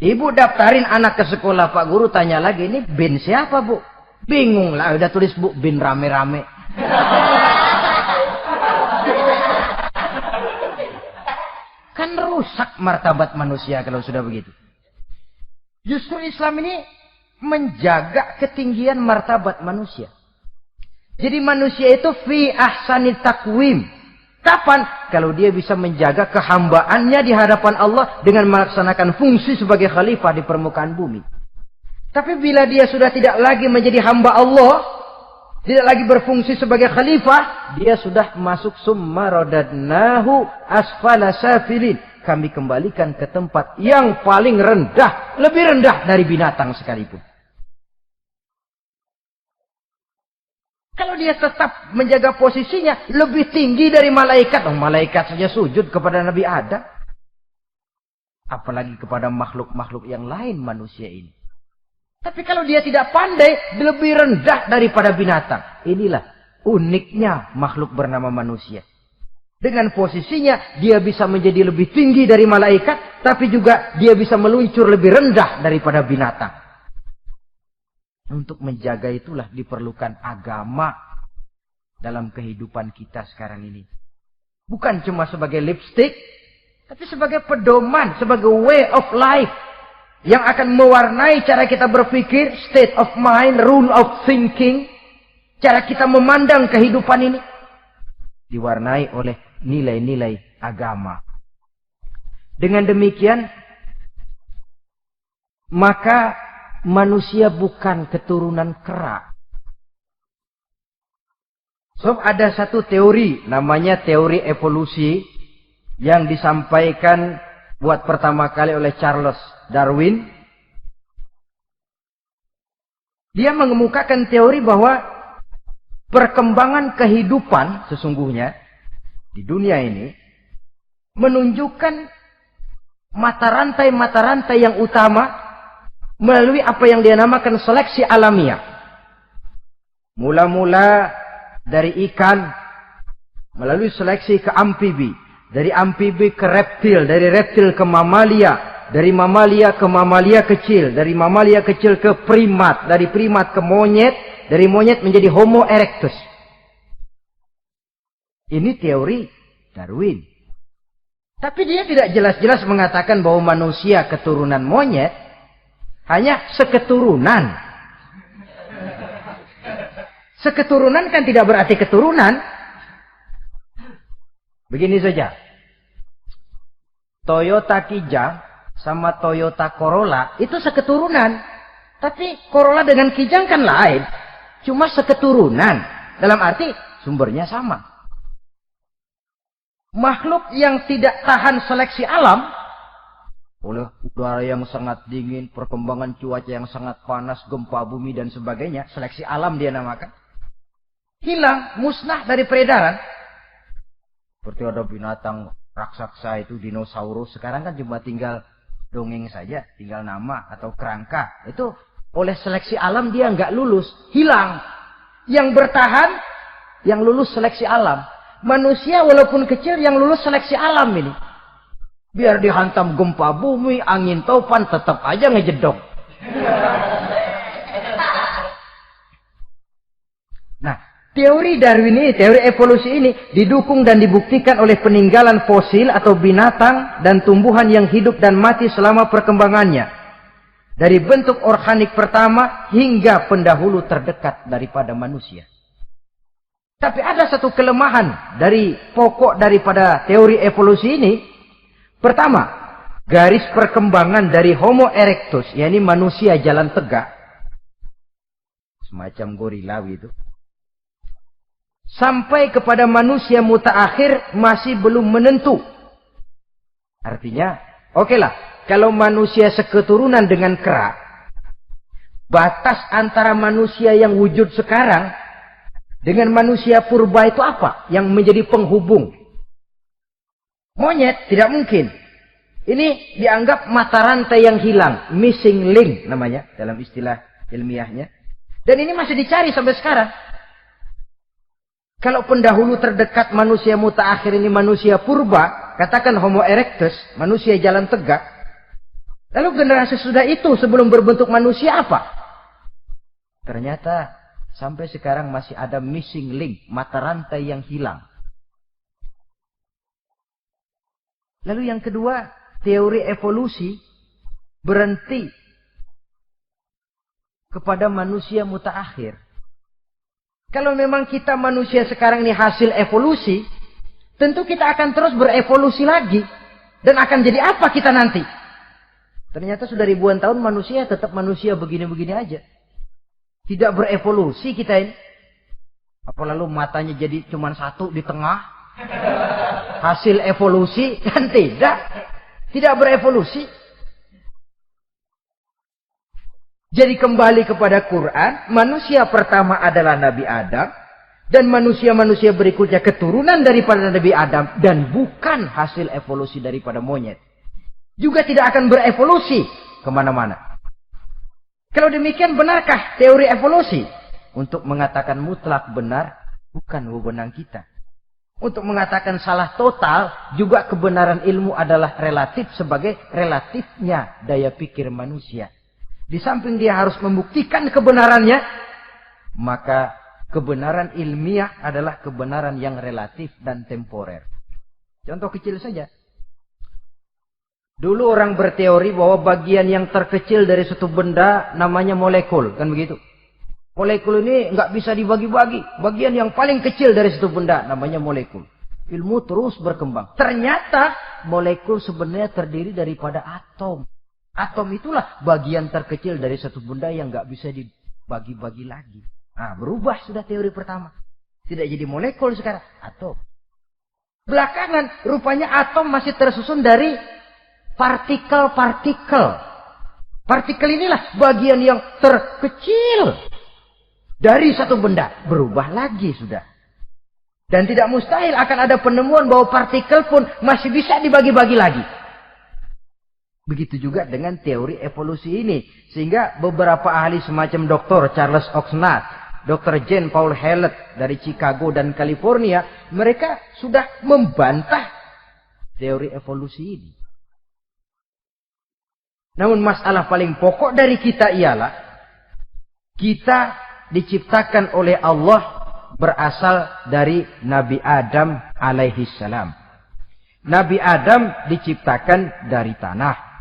Speaker 1: Ibu daftarin anak ke sekolah, Pak Guru tanya lagi, ini bin siapa, Bu? Bingung lah, udah tulis Bu, bin rame-rame. Kan rusak martabat manusia kalau sudah begitu. Justru Islam ini menjaga ketinggian martabat manusia. Jadi manusia itu fi ahsani taqwim. Kapan? Kalau dia bisa menjaga kehambaannya di hadapan Allah dengan melaksanakan fungsi sebagai khalifah di permukaan bumi. Tapi bila dia sudah tidak lagi menjadi hamba Allah, tidak lagi berfungsi sebagai khalifah, dia sudah masuk summa radadnahu asfala safilin. Kami kembalikan ke tempat yang paling rendah, lebih rendah dari binatang sekalipun. Kalau dia tetap menjaga posisinya lebih tinggi dari malaikat, malaikat saja sujud kepada Nabi Adam. Apalagi kepada makhluk-makhluk yang lain manusia ini. Tapi kalau dia tidak pandai, lebih rendah daripada binatang. Inilah uniknya makhluk bernama manusia. Dengan posisinya, dia bisa menjadi lebih tinggi dari malaikat, tapi juga dia bisa meluncur lebih rendah daripada binatang. Untuk menjaga itulah diperlukan agama dalam kehidupan kita sekarang ini. Bukan cuma sebagai lipstick, tapi sebagai pedoman, sebagai way of life. Yang akan mewarnai cara kita berpikir, state of mind, rule of thinking. Cara kita memandang kehidupan ini. Diwarnai oleh nilai-nilai agama. Dengan demikian, maka manusia bukan keturunan kera. So, ada satu teori, namanya teori evolusi, yang disampaikan buat pertama kali oleh Charles Darwin. Dia mengemukakan teori bahwa perkembangan kehidupan sesungguhnya di dunia ini menunjukkan mata rantai yang utama melalui apa yang dia namakan seleksi alamiah. Mula-mula dari ikan, melalui seleksi ke amfibi. Dari amfibi ke reptil, dari reptil ke mamalia. Dari mamalia ke mamalia kecil. Dari mamalia kecil ke primat. Dari primat ke monyet. Dari monyet menjadi Homo erectus. Ini teori Darwin. Tapi dia tidak jelas-jelas mengatakan bahwa manusia keturunan monyet. Hanya seketurunan. Seketurunan kan tidak berarti keturunan. Begini saja. Toyota Kijang sama Toyota Corolla itu seketurunan. Tapi Corolla dengan Kijang kan lain. Cuma seketurunan. Dalam arti sumbernya sama. Makhluk yang tidak tahan seleksi alam oleh udara yang sangat dingin, perkembangan cuaca yang sangat panas, gempa bumi dan sebagainya, seleksi alam dia namakan, hilang, musnah dari peredaran. Seperti ada binatang raksasa itu dinosaurus, sekarang kan cuma tinggal dongeng saja, tinggal nama atau kerangka. Itu oleh seleksi alam dia nggak lulus, hilang. Yang bertahan, yang lulus seleksi alam. Manusia walaupun kecil yang lulus seleksi alam ini. Biar dihantam gempa bumi, angin topan, tetap aja ngejedok. Nah, teori Darwin ini, teori evolusi ini didukung dan dibuktikan oleh peninggalan fosil atau binatang dan tumbuhan yang hidup dan mati selama perkembangannya. Dari bentuk organik pertama hingga pendahulu terdekat daripada manusia. Tapi ada satu kelemahan dari pokok daripada teori evolusi ini. Pertama, garis perkembangan dari Homo erectus, yakni manusia jalan tegak, semacam gorilawi itu, sampai kepada manusia mutaakhir masih belum menentu. Artinya, okelah, kalau manusia seketurunan dengan kera, batas antara manusia yang wujud sekarang dengan manusia purba itu apa? Yang menjadi penghubung. Monyet tidak mungkin. Ini dianggap mata rantai yang hilang. Missing link namanya dalam istilah ilmiahnya. Dan ini masih dicari sampai sekarang. Kalau pendahulu terdekat manusia mutaakhir ini manusia purba. Katakan Homo erectus. Manusia jalan tegak. Lalu generasi sudah itu sebelum berbentuk manusia apa? Ternyata sampai sekarang masih ada missing link. Mata rantai yang hilang. Lalu yang kedua, teori evolusi berhenti kepada manusia mutaakhir. Kalau memang kita manusia sekarang ini hasil evolusi, tentu kita akan terus berevolusi lagi. Dan akan jadi apa kita nanti? Ternyata sudah ribuan tahun manusia tetap manusia begini-begini aja. Tidak berevolusi kita ini. Apa lalu matanya jadi cuma satu di tengah? Hasil evolusi? Kan tidak. Tidak berevolusi. Jadi kembali kepada Quran, manusia pertama adalah Nabi Adam. Dan manusia-manusia berikutnya keturunan daripada Nabi Adam. Dan bukan hasil evolusi daripada monyet. Juga tidak akan berevolusi kemana-mana. Kalau demikian benarkah teori evolusi? Untuk mengatakan mutlak benar, bukan wewenang kita. Untuk mengatakan salah total, juga kebenaran ilmu adalah relatif sebagai relatifnya daya pikir manusia. Di samping dia harus membuktikan kebenarannya, maka kebenaran ilmiah adalah kebenaran yang relatif dan temporer. Contoh kecil saja. Dulu orang berteori bahwa bagian yang terkecil dari suatu benda namanya molekul. Kan begitu? Molekul ini nggak bisa dibagi-bagi. Bagian yang paling kecil dari suatu benda namanya molekul. Ilmu terus berkembang. Ternyata molekul sebenarnya terdiri daripada atom. Atom itulah bagian terkecil dari suatu benda yang nggak bisa dibagi-bagi lagi. Nah, berubah sudah teori pertama. Tidak jadi molekul sekarang, atom. Belakangan, rupanya atom masih tersusun dari partikel-partikel. Partikel inilah bagian yang terkecil dari satu benda. Berubah lagi sudah. Dan tidak mustahil akan ada penemuan bahwa partikel pun masih bisa dibagi-bagi lagi. Begitu juga dengan teori evolusi ini. Sehingga beberapa ahli semacam Dr. Charles Oxnard, Dr. Jane Paul Hallett dari Chicago dan California, mereka sudah membantah teori evolusi ini. Namun masalah paling pokok dari kita ialah kita diciptakan oleh Allah berasal dari Nabi Adam alaihi salam. Nabi Adam diciptakan dari tanah.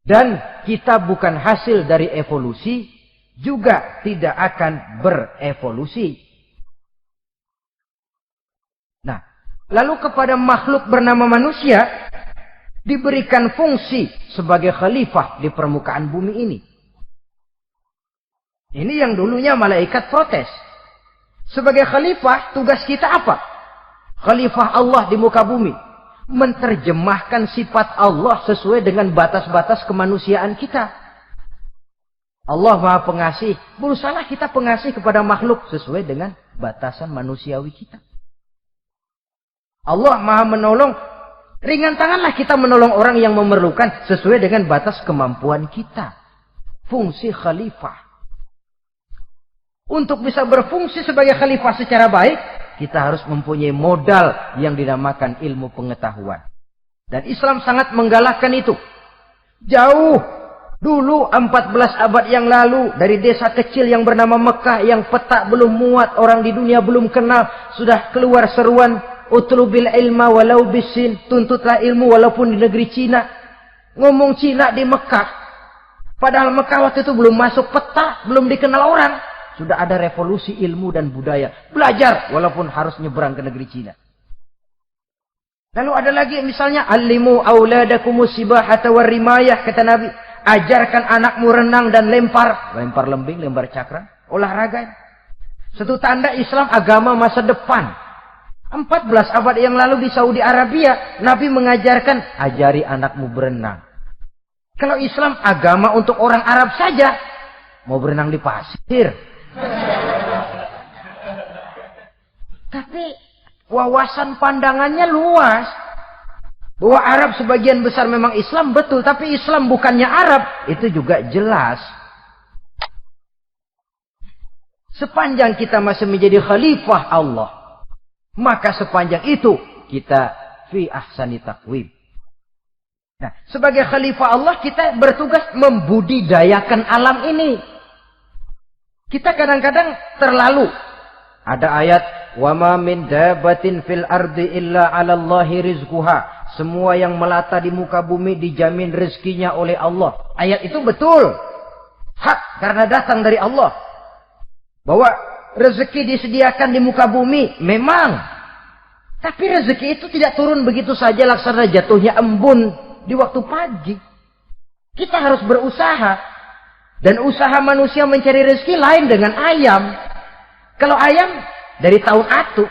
Speaker 1: Dan kita bukan hasil dari evolusi, juga tidak akan berevolusi. Nah, lalu kepada makhluk bernama manusia diberikan fungsi sebagai khalifah di permukaan bumi ini. Ini yang dulunya malaikat protes. Sebagai khalifah, tugas kita apa? Khalifah Allah di muka bumi. Menerjemahkan sifat Allah sesuai dengan batas-batas kemanusiaan kita. Allah Maha Pengasih. Berusahalah kita pengasih kepada makhluk sesuai dengan batasan manusiawi kita. Allah Maha Menolong. Ringan tanganlah kita menolong orang yang memerlukan sesuai dengan batas kemampuan kita. Fungsi khalifah. Untuk bisa berfungsi sebagai khalifah secara baik, kita harus mempunyai modal yang dinamakan ilmu pengetahuan. Dan Islam sangat menggalakkan itu. Jauh dulu 14 abad yang lalu, dari desa kecil yang bernama Mekah, yang peta belum muat, orang di dunia belum kenal, sudah keluar seruan utlubil ilma walau bisin, tuntutlah ilmu walaupun di negeri Cina. Ngomong Cina di Mekah, padahal Mekah waktu itu belum masuk peta, belum dikenal orang. Sudah ada revolusi ilmu dan budaya. Belajar walaupun harus nyebrang ke negeri Cina. Lalu ada lagi misalnya, Alimu auladakumus sibahata warrimayah, kata Nabi. Ajarkan anakmu renang dan lempar. Lempar lembing, lempar cakra. Olahraga. Satu tanda Islam agama masa depan. 14 abad yang lalu di Saudi Arabia, Nabi mengajarkan, ajari anakmu berenang. Kalau Islam agama untuk orang Arab saja, mau berenang di pasir. Tapi wawasan pandangannya luas. Bahwa Arab sebagian besar memang Islam, betul. Tapi Islam bukannya Arab, itu juga jelas. Sepanjang kita masih menjadi khalifah Allah, maka sepanjang itu kita fi ahsani taqwim. Nah, sebagai khalifah Allah kita bertugas membudidayakan alam ini. Kita kadang-kadang terlalu. Ada ayat, wa ma min dabatin fil ardi illa 'alallahi rizquha. Semua yang melata di muka bumi dijamin rezekinya oleh Allah. Ayat itu betul. Hak karena datang dari Allah. Bahwa rezeki disediakan di muka bumi memang. Tapi rezeki itu tidak turun begitu saja laksana jatuhnya embun di waktu pagi. Kita harus berusaha. Dan usaha manusia mencari rezeki lain dengan ayam. Kalau ayam dari tahun atu.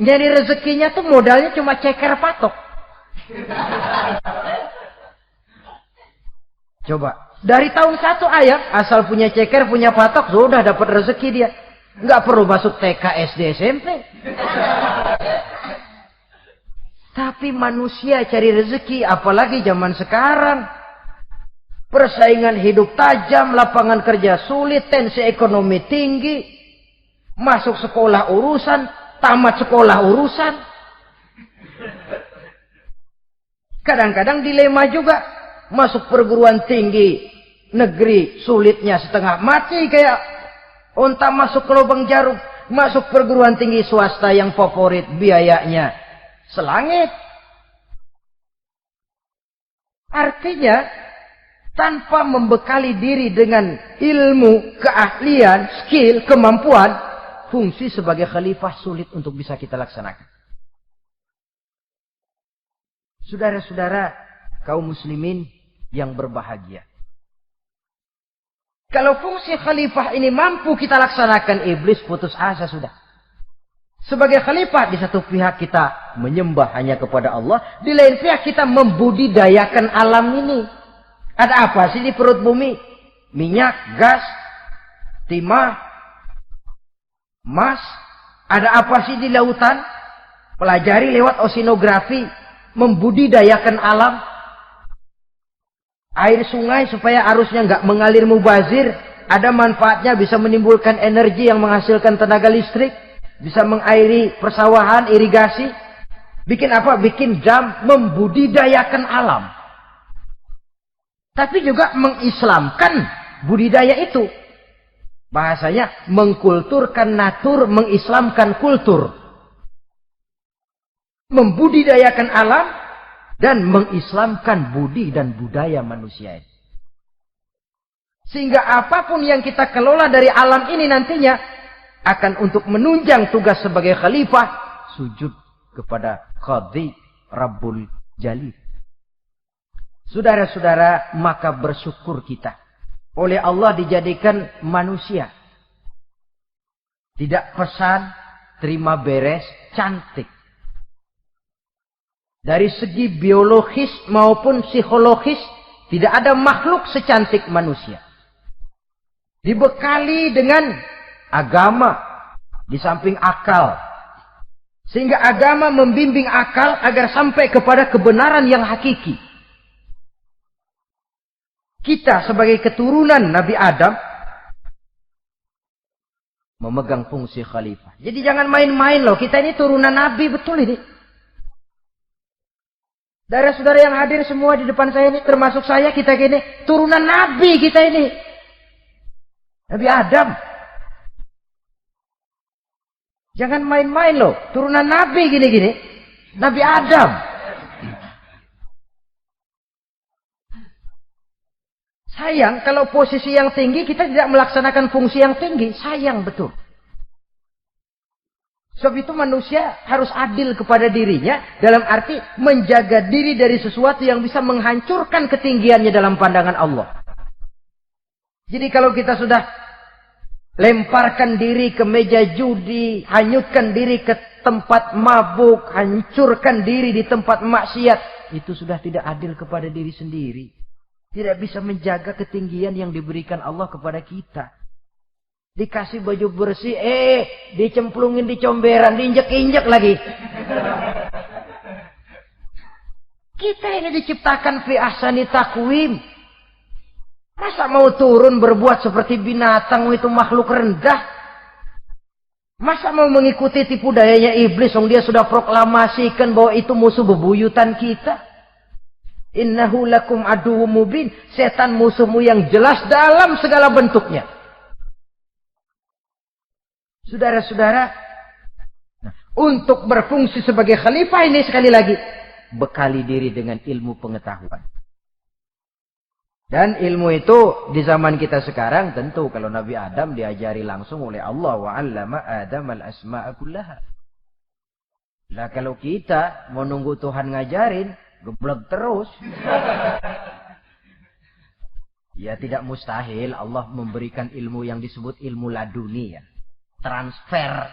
Speaker 1: Nyari rezekinya tuh modalnya cuma ceker patok. Coba. Dari tahun 1 ayam, asal punya ceker, punya patok, sudah dapat rezeki dia. Nggak perlu masuk TK, SD, SMP. Tapi manusia cari rezeki, apalagi zaman sekarang. Persaingan hidup tajam, lapangan kerja sulit, tensi ekonomi tinggi. Masuk sekolah urusan, tamat sekolah urusan. Kadang-kadang dilema juga. Masuk perguruan tinggi negeri sulitnya setengah mati kayak unta masuk ke lubang jarum. Masuk perguruan tinggi swasta yang favorit biayanya selangit. Artinya tanpa membekali diri dengan ilmu, keahlian, skill, kemampuan, fungsi sebagai khalifah sulit untuk bisa kita laksanakan. Saudara-saudara kaum muslimin yang berbahagia. Kalau fungsi khalifah ini mampu kita laksanakan, iblis putus asa sudah. Sebagai khalifah, di satu pihak kita menyembah hanya kepada Allah, di lain pihak kita membudidayakan alam ini. Ada apa sih di perut bumi? Minyak, gas, timah, emas. Ada apa sih di lautan? Pelajari lewat oceanografi, membudidayakan alam. Air sungai supaya arusnya nggak mengalir mubazir. Ada manfaatnya, bisa menimbulkan energi yang menghasilkan tenaga listrik. Bisa mengairi persawahan, irigasi. Bikin apa? Bikin dam, membudidayakan alam. Tapi juga mengislamkan budidaya itu. Bahasanya mengkulturkan natur, mengislamkan kultur. Membudidayakan alam dan mengislamkan budi dan budaya manusia. Sehingga apapun yang kita kelola dari alam ini nantinya akan untuk menunjang tugas sebagai khalifah, sujud kepada Qadhi Rabbul Jalil. Saudara-saudara, maka bersyukur kita. Oleh Allah dijadikan manusia. Tidak pesan, terima beres, cantik. Dari segi biologis maupun psikologis, tidak ada makhluk secantik manusia. Dibekali dengan agama, di samping akal. Sehingga agama membimbing akal agar sampai kepada kebenaran yang hakiki. Kita sebagai keturunan Nabi Adam memegang fungsi khalifah. Jadi jangan main-main loh. Kita ini turunan Nabi, betul ini. Saudara-saudara yang hadir semua di depan saya ini, termasuk saya, kita gini, turunan Nabi kita ini. Nabi Adam. Jangan main-main loh. Turunan Nabi gini-gini. Nabi Adam. Sayang kalau posisi yang tinggi kita tidak melaksanakan fungsi yang tinggi. Sayang betul. Sebab itu manusia harus adil kepada dirinya. Dalam arti menjaga diri dari sesuatu yang bisa menghancurkan ketinggiannya dalam pandangan Allah. Jadi kalau kita sudah lemparkan diri ke meja judi, hanyutkan diri ke tempat mabuk, hancurkan diri di tempat maksiat, itu sudah tidak adil kepada diri sendiri. Tidak bisa menjaga ketinggian yang diberikan Allah kepada kita. Dikasih baju bersih, dicemplungin di comberan, diinjek-injek lagi. Kita ini diciptakan fi ahsani taqwim. Masa mau turun berbuat seperti binatang, itu makhluk rendah? Masa mau mengikuti tipu dayanya iblis, yang dia sudah proklamasikan bahwa itu musuh bebuyutan kita? Innahu lakum aduwwum mubin. Setan musuhmu yang jelas dalam segala bentuknya. Saudara-saudara, untuk berfungsi sebagai khalifah ini sekali lagi, bekali diri dengan ilmu pengetahuan. Dan ilmu itu di zaman kita sekarang tentu kalau Nabi Adam diajari langsung oleh Allah wa 'allama Adam al-asma'a kullaha. Lah kalau kita mau nunggu Tuhan ngajarin, geblek terus. Ya tidak mustahil Allah memberikan ilmu yang disebut ilmu laduni ya. Transfer.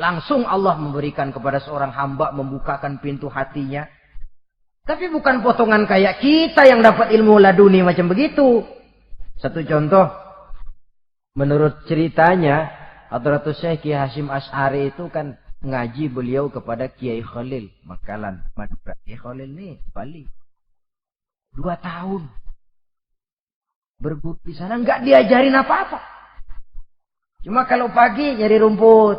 Speaker 1: Langsung Allah memberikan kepada seorang hamba, membukakan pintu hatinya. Tapi bukan potongan kayak kita yang dapat ilmu laduni macam begitu. Satu contoh. Menurut ceritanya, Hadratus Syekh Kiai Hasyim Asy'ari itu kan ngaji beliau kepada Kiai Khalil. Makalan Madura. Kiai Khalil nih, Bali. 2 tahun. Berguru di sana nggak diajarin apa-apa. Cuma kalau pagi nyari rumput.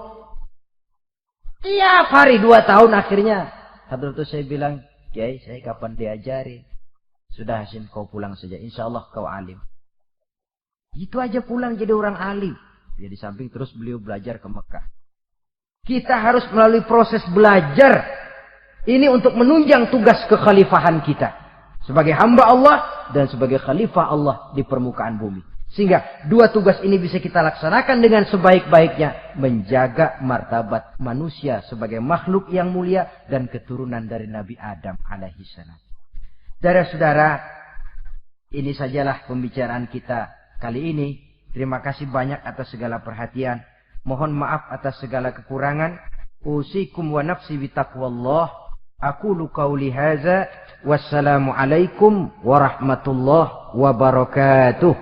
Speaker 1: Tiap hari 2 tahun akhirnya. Hadratus Syekh bilang, Kiai, saya kapan diajari? Sudah Hasyim, kau pulang saja. Insya Allah kau alim. Itu aja pulang jadi orang alim. Ya di samping terus beliau belajar ke Mekah. Kita harus melalui proses belajar. Ini untuk menunjang tugas kekhalifahan kita. Sebagai hamba Allah dan sebagai khalifah Allah di permukaan bumi. Sehingga 2 tugas ini bisa kita laksanakan dengan sebaik-baiknya. Menjaga martabat manusia sebagai makhluk yang mulia dan keturunan dari Nabi Adam alaihissalam. Saudara-saudara, ini sajalah pembicaraan kita kali ini. Terima kasih banyak atas segala perhatian. Mohon maaf atas segala kekurangan. Usikum wa nafsi bitaqwallah. Aqulu qauli hadza. Wassalamualaikum warahmatullahi wabarakatuh.